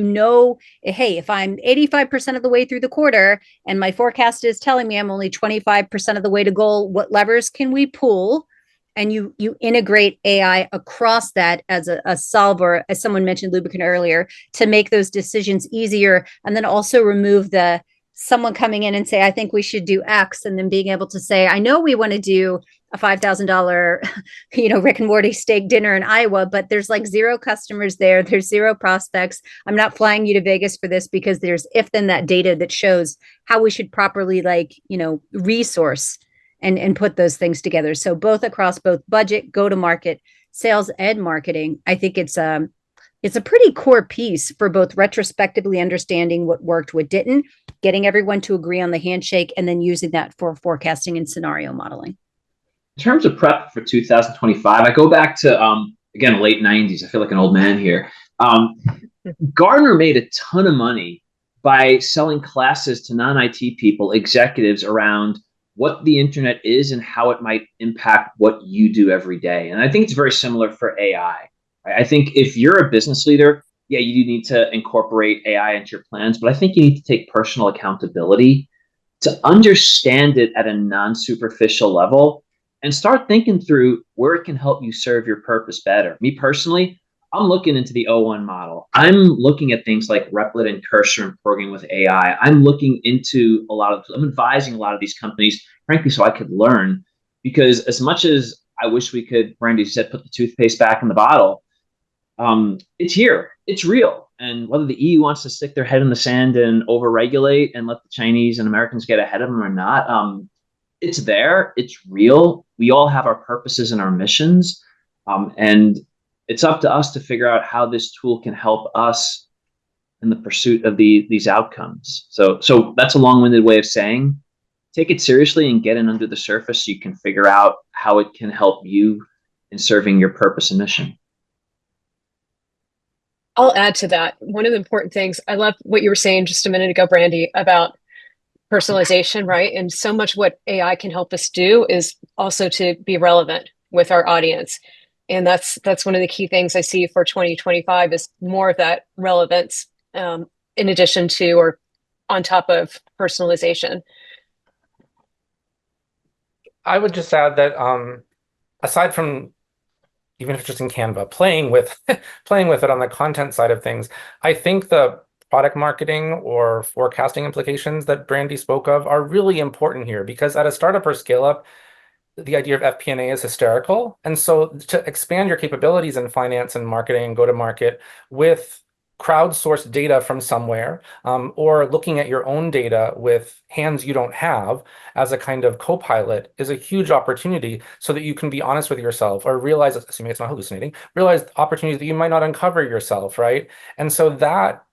hey, if I'm 85% of the way through the quarter and my forecast is telling me I'm only 25% of the way to goal, what levers can we pull? And you integrate AI across that as a solver, as someone mentioned lubricant earlier, to make those decisions easier, and then also remove the someone coming in and say, I think we should do X, and then being able to say, I know we want to do a $5,000, Rick and Morty steak dinner in Iowa, but there's like 0 customers there. There's 0 prospects. I'm not flying you to Vegas for this, because there's if then that data that shows how we should properly resource and put those things together. So both across both budget, go to market, sales, and marketing, I think it's a pretty core piece for both retrospectively understanding what worked, what didn't, getting everyone to agree on the handshake, and then using that for forecasting and scenario modeling. In terms of prep for 2025, I go back to, again, late 90s. I feel like an old man here. Gartner made a ton of money by selling classes to non-IT people, executives around what the internet is and how it might impact what you do every day. And I think it's very similar for AI. I think if you're a business leader, yeah, you do need to incorporate AI into your plans, but I think you need to take personal accountability to understand it at a non-superficial level and start thinking through where it can help you serve your purpose better. Me personally, I'm looking into the O1 model. I'm looking at things like Replit and Cursor and programming with AI. I'm looking into I'm advising a lot of these companies, frankly, so I could learn. Because as much as I wish we could, Brandy said, put the toothpaste back in the bottle, it's here, it's real. And whether the EU wants to stick their head in the sand and overregulate and let the Chinese and Americans get ahead of them or not, it's there, it's real. We all have our purposes and our missions. And it's up to us to figure out how this tool can help us in the pursuit of these outcomes. So that's a long-winded way of saying, take it seriously and get in under the surface so you can figure out how it can help you in serving your purpose and mission. I'll add to that. One of the important things, I love what you were saying just a minute ago, Brandy, about personalization, right? And so much what AI can help us do is also to be relevant with our audience. And that's one of the key things I see for 2025 is more of that relevance in addition to or on top of personalization. I would just add that aside from, even if just in Canva, playing with playing with it on the content side of things, I think the product marketing or forecasting implications that Brandy spoke of are really important here, because at a startup or scale up, the idea of FP&A is hysterical. And so to expand your capabilities in finance and marketing and go to market with crowdsourced data from somewhere, or looking at your own data with hands you don't have as a kind of co-pilot is a huge opportunity, so that you can be honest with yourself or realize, assuming it's not hallucinating, realize opportunities that you might not uncover yourself, right? And so that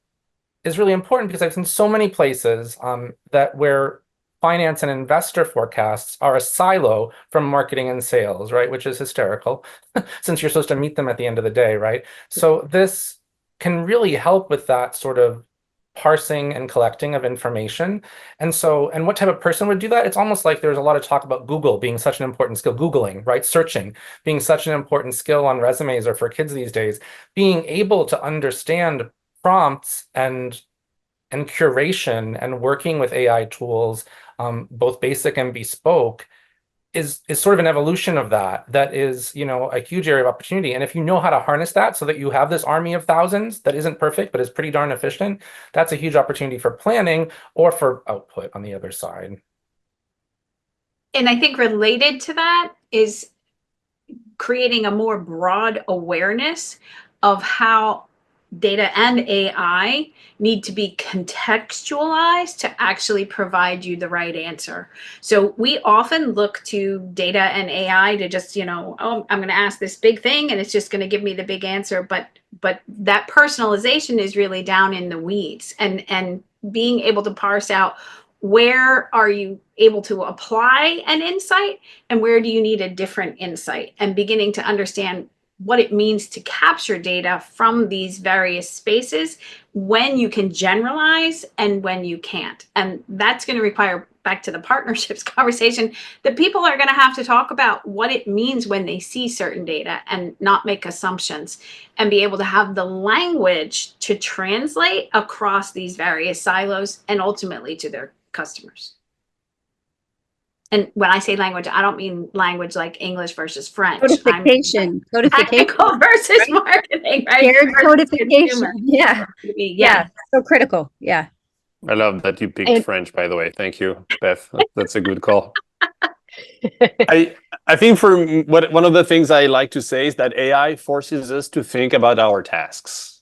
is really important, because I've seen so many places that where finance and investor forecasts are a silo from marketing and sales, right? Which is hysterical since you're supposed to meet them at the end of the day, right? So this can really help with that sort of parsing and collecting of information. And what type of person would do that? It's almost like there's a lot of talk about Google being such an important skill, Googling, right? Searching being such an important skill on resumes or for kids these days. Being able to understand prompts and curation and working with AI tools, both basic and bespoke, is sort of an evolution of that is, a huge area of opportunity. And if you know how to harness that so that you have this army of thousands that isn't perfect but is pretty darn efficient, that's a huge opportunity for planning or for output on the other side. And I think related to that is creating a more broad awareness of how data and AI need to be contextualized to actually provide you the right answer. So we often look to data and AI to just, oh, I'm going to ask this big thing and it's just going to give me the big answer. But that personalization is really down in the weeds, and being able to parse out, where are you able to apply an insight and where do you need a different insight, and beginning to understand what it means to capture data from these various spaces, when you can generalize and when you can't. And that's going to require, back to the partnerships conversation, that people are going to have to talk about what it means when they see certain data and not make assumptions, and be able to have the language to translate across these various silos and ultimately to their customers. And when I say language, I don't mean language like English versus French. Codification. Technical versus marketing, right? Shared codification. Consumer. Yeah. So critical. Yeah. I love that you picked French, by the way. Thank you, Beth. That's a good call. I think one of the things I like to say is that AI forces us to think about our tasks.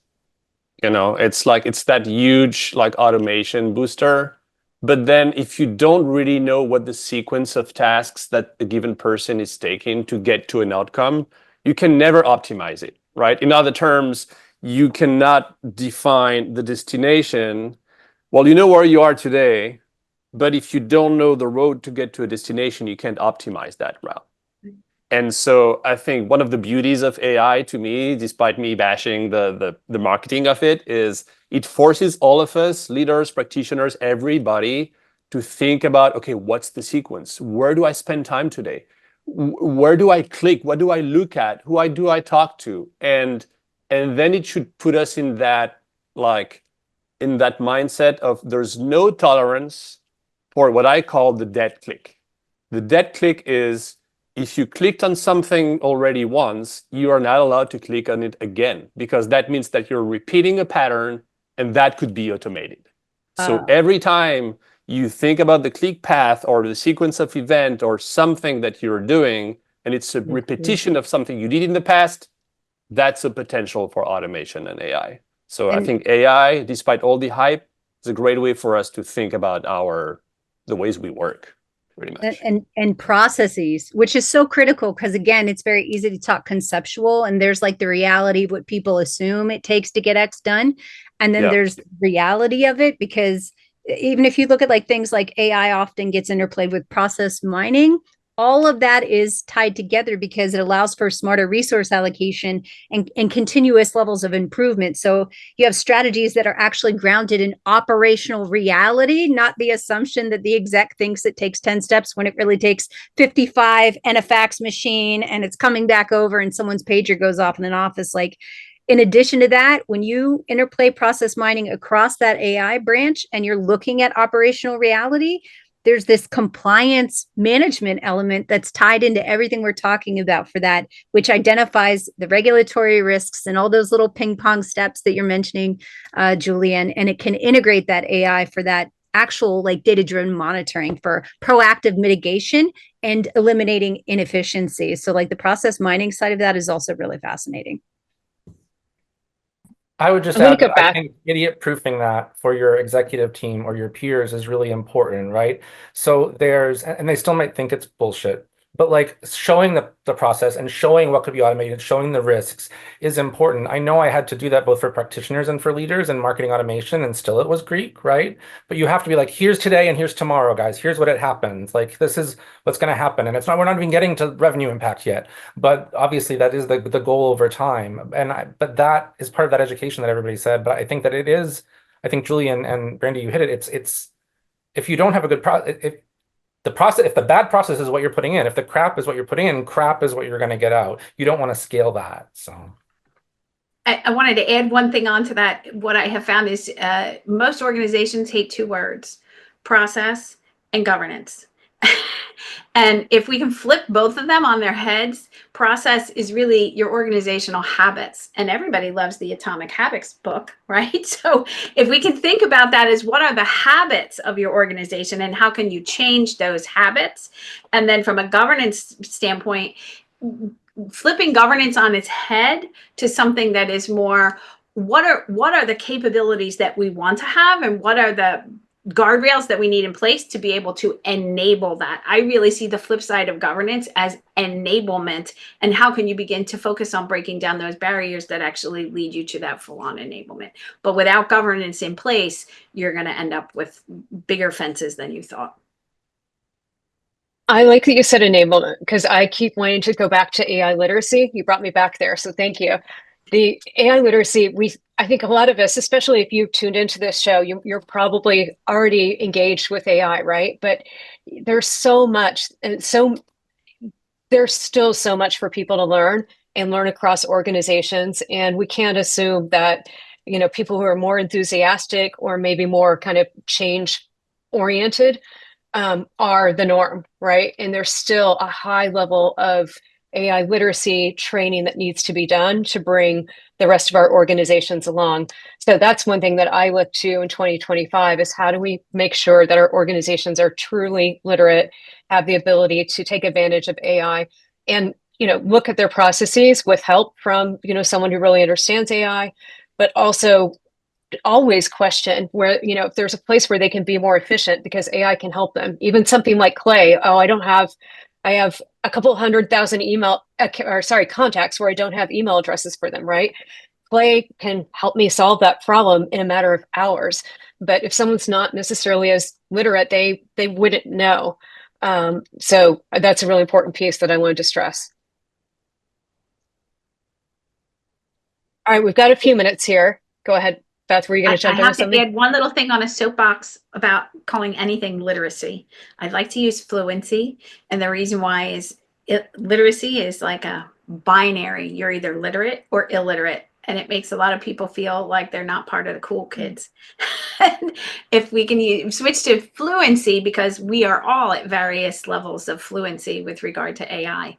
It's that huge automation booster. But then if you don't really know what the sequence of tasks that a given person is taking to get to an outcome, you can never optimize it, right? In other terms, you cannot define the destination. Well, you know where you are today, but if you don't know the road to get to a destination, you can't optimize that route. And so I think one of the beauties of AI to me, despite me bashing the marketing of it, is it forces all of us, leaders, practitioners, everybody, to think about, okay, what's the sequence? Where do I spend time today? Where do I click? What do I look at? Who do I talk to? And then it should put us in that mindset of there's no tolerance for what I call the dead click. The dead click is if you clicked on something already once, you are not allowed to click on it again, because that means that you're repeating a pattern, and that could be automated. So every time you think about the click path or the sequence of event or something that you're doing, and it's a repetition of something you did in the past, that's a potential for automation and AI. So I think AI, despite all the hype, is a great way for us to think about the ways we work, pretty much. And processes, which is so critical, because again, it's very easy to talk conceptual, and there's like the reality of what people assume it takes to get X done. And then there's reality of it, because even if you look at like things like AI often gets interplayed with process mining, all of that is tied together because it allows for smarter resource allocation and continuous levels of improvement. So you have strategies that are actually grounded in operational reality, not the assumption that the exec thinks it takes 10 steps when it really takes 55 and a fax machine, and it's coming back over and someone's pager goes off in an office. Like, in addition to that, when you interplay process mining across that AI branch and you're looking at operational reality, there's this compliance management element that's tied into everything we're talking about for that, which identifies the regulatory risks and all those little ping pong steps that you're mentioning, Julian, and it can integrate that AI for that actual like data-driven monitoring for proactive mitigation and eliminating inefficiencies. So like the process mining side of that is also really fascinating. I would just add that I think idiot proofing that for your executive team or your peers is really important, right? So and they still might think it's bullshit, but like showing the process and showing what could be automated, showing the risks is important. I know I had to do that both for practitioners and for leaders in marketing automation, and still it was Greek, right? But you have to be like, here's today and here's tomorrow, guys. Here's what it happens. Like, this is what's going to happen. And we're not even getting to revenue impact yet, but obviously that is the goal over time. But that is part of that education that everybody said. But I think that I think Julian and Brandy, you hit it. It's if you don't have a good if the bad process is what you're putting in, if the crap is what you're putting in, crap is what you're going to get out. You don't want to scale that. So I wanted to add one thing onto that. What I have found is most organizations hate two words: process and governance. And if we can flip both of them on their heads, process is really your organizational habits. And everybody loves the Atomic Habits book, right? So if we can think about that as what are the habits of your organization and how can you change those habits? And then from a governance standpoint, flipping governance on its head to something that is more, what are the capabilities that we want to have, and what are the guardrails that we need in place to be able to enable that. I really see the flip side of governance as enablement, and how can you begin to focus on breaking down those barriers that actually lead you to that full-on enablement. But without governance in place, you're going to end up with bigger fences than you thought. I like that you said enablement, because I keep wanting to go back to AI literacy. You brought me back there, so thank you. The AI literacy, I think a lot of us, especially if you tuned into this show, you're probably already engaged with AI, right? But there's so much, and there's still so much for people to learn and learn across organizations. And we can't assume that, people who are more enthusiastic or maybe more kind of change oriented are the norm, right? And there's still a high level of AI literacy training that needs to be done to bring the rest of our organizations along. So that's one thing that I look to in 2025 is how do we make sure that our organizations are truly literate, have the ability to take advantage of AI, and look at their processes with help from someone who really understands AI, but also always question where, if there's a place where they can be more efficient because AI can help them. Even something like Clay, I have a couple 100,000 contacts where I don't have email addresses for them, right? Clay can help me solve that problem in a matter of hours. But if someone's not necessarily as literate, they wouldn't know. So that's a really important piece that I wanted to stress. All right, we've got a few minutes here. Go ahead, Beth. Were you going to jump I into have to something? add one little thing on a soapbox about calling anything literacy. I'd like to use fluency, and the reason why is literacy is like a binary. You're either literate or illiterate, and it makes a lot of people feel like they're not part of the cool kids. And if we can switch to fluency, because we are all at various levels of fluency with regard to AI,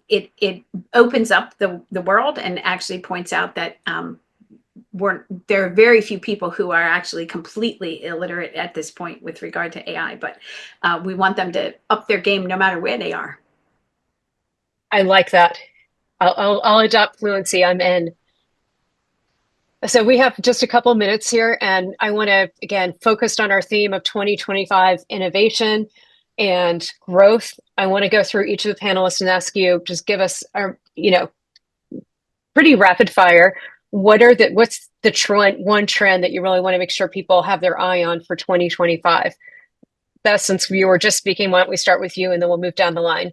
it opens up the world and actually points out that there are very few people who are actually completely illiterate at this point with regard to AI, but we want them to up their game no matter where they are. I like that. I'll adopt fluency. I'm in. So we have just a couple minutes here, and I want to, again, focused on our theme of 2025 innovation and growth. I want to go through each of the panelists and ask you, just give us our, pretty rapid fire. What's the one trend that you really want to make sure people have their eye on for 2025? Beth, since you were just speaking, why don't we start with you and then we'll move down the line.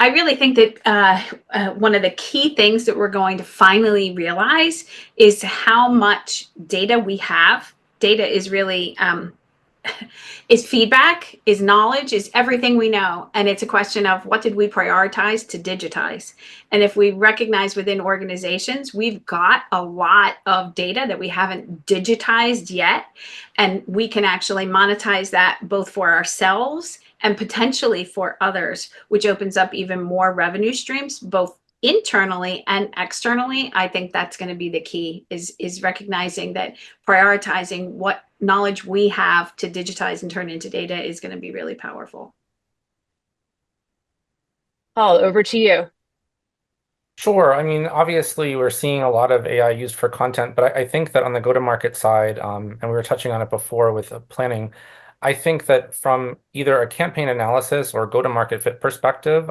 I really think that one of the key things that we're going to finally realize is how much data we have. Data is really is feedback, is knowledge, is everything we know. And it's a question of what did we prioritize to digitize? And if we recognize within organizations, we've got a lot of data that we haven't digitized yet. And we can actually monetize that both for ourselves and potentially for others, which opens up even more revenue streams, both internally and externally. I think that's going to be the key, is recognizing that prioritizing what knowledge we have to digitize and turn into data is going to be really powerful. Paul, over to you. Sure. I mean, obviously, we're seeing a lot of AI used for content, but I think that on the go-to-market side, and we were touching on it before with planning, I think that from either a campaign analysis or go-to-market fit perspective,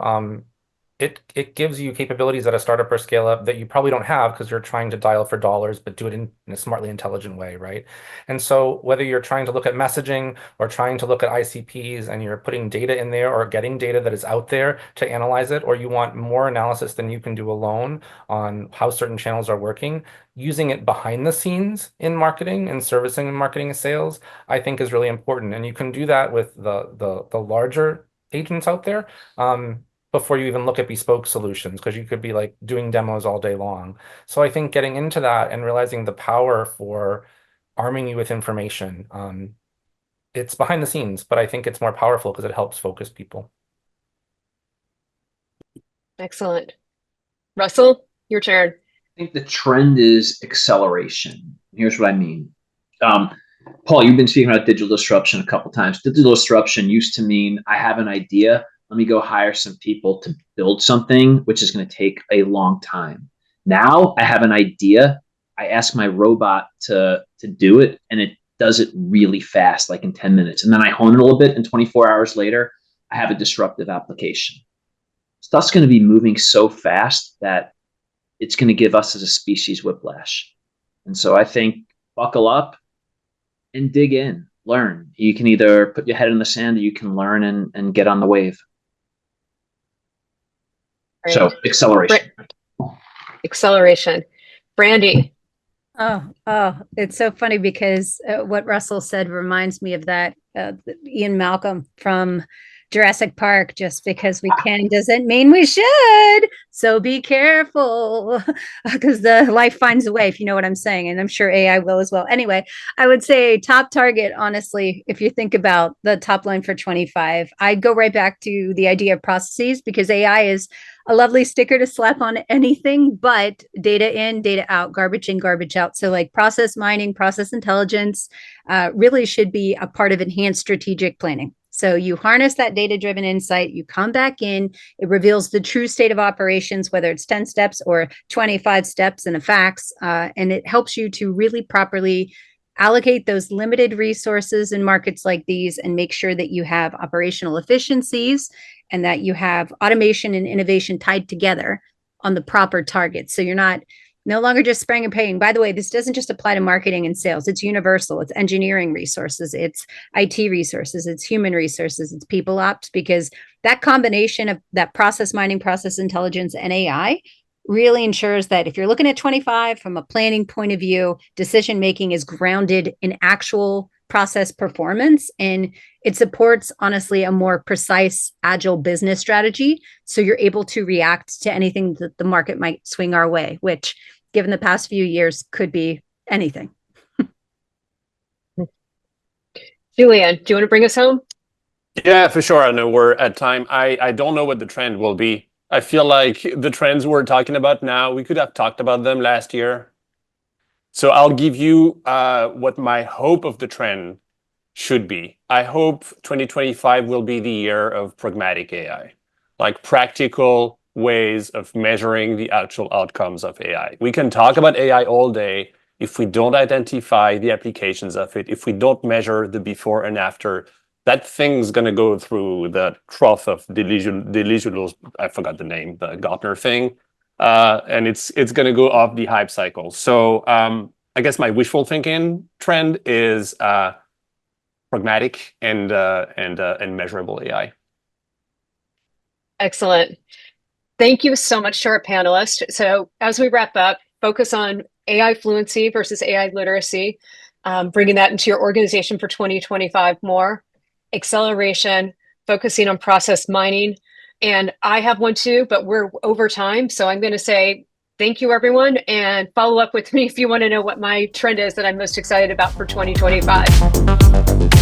it gives you capabilities at a startup or scale up that you probably don't have because you're trying to dial for dollars, but do it in a smartly intelligent way, right? And so whether you're trying to look at messaging or trying to look at ICPs and you're putting data in there or getting data that is out there to analyze it, or you want more analysis than you can do alone on how certain channels are working, using it behind the scenes in marketing and servicing and marketing and sales, I think is really important. And you can do that with the larger agents out there. Before you even look at bespoke solutions, because you could be like doing demos all day long. So I think getting into that and realizing the power for arming you with information, it's behind the scenes, but I think it's more powerful because it helps focus people. Excellent. Russell, your turn. I think the trend is acceleration. Here's what I mean. Paul, you've been speaking about digital disruption a couple times. Digital disruption used to mean I have an idea. Let me go hire some people to build something, which is going to take a long time. Now I have an idea. I ask my robot to do it, and it does it really fast, like in 10 minutes. And then I hone it a little bit, and 24 hours later, I have a disruptive application. Stuff's going to be moving so fast that it's going to give us as a species whiplash. And so I think buckle up and dig in, learn. You can either put your head in the sand or you can learn and get on the wave. Great. So acceleration. Acceleration. Brandy. Oh, it's so funny because what Russell said reminds me of that Ian Malcolm from Jurassic Park. Just because we can doesn't mean we should. So be careful because the life finds a way, if you know what I'm saying. And I'm sure AI will as well. Anyway, I would say top target, honestly, if you think about the top line for 25, I'd go right back to the idea of processes because AI is a lovely sticker to slap on anything, but data in, data out, garbage in, garbage out. So like process mining, process intelligence really should be a part of enhanced strategic planning. So you harness that data-driven insight, you come back in, it reveals the true state of operations, whether it's 10 steps or 25 steps in a fax, and it helps you to really properly allocate those limited resources in markets like these and make sure that you have operational efficiencies and that you have automation and innovation tied together on the proper targets. So you're no longer just spraying and praying. By the way, this doesn't just apply to marketing and sales. It's universal. It's engineering resources. It's IT resources. It's human resources. It's people ops, because that combination of that process mining, process intelligence, and AI really ensures that if you're looking at 25 from a planning point of view, decision making is grounded in actual process performance, and it supports, honestly, a more precise, agile business strategy. So you're able to react to anything that the market might swing our way, which, given the past few years, could be anything. Julian, do you want to bring us home? Yeah, for sure. I know we're at time. I don't know what the trend will be. I feel like the trends we're talking about now, we could have talked about them last year. So I'll give you what my hope of the trend should be. I hope 2025 will be the year of pragmatic AI, like practical ways of measuring the actual outcomes of AI. We can talk about AI all day. If we don't identify the applications of it, if we don't measure the before and after, that thing's going to go through the trough of delusional, I forgot the name, the Gartner thing. And it's going to go off the hype cycle. So I guess my wishful thinking trend is pragmatic and measurable AI. Excellent. Thank you so much to our panelists. So as we wrap up, focus on AI fluency versus AI literacy, bringing that into your organization for 2025 more. Acceleration, focusing on process mining. And I have one too, but we're over time. So I'm going to say thank you, everyone, and follow up with me if you want to know what my trend is that I'm most excited about for 2025.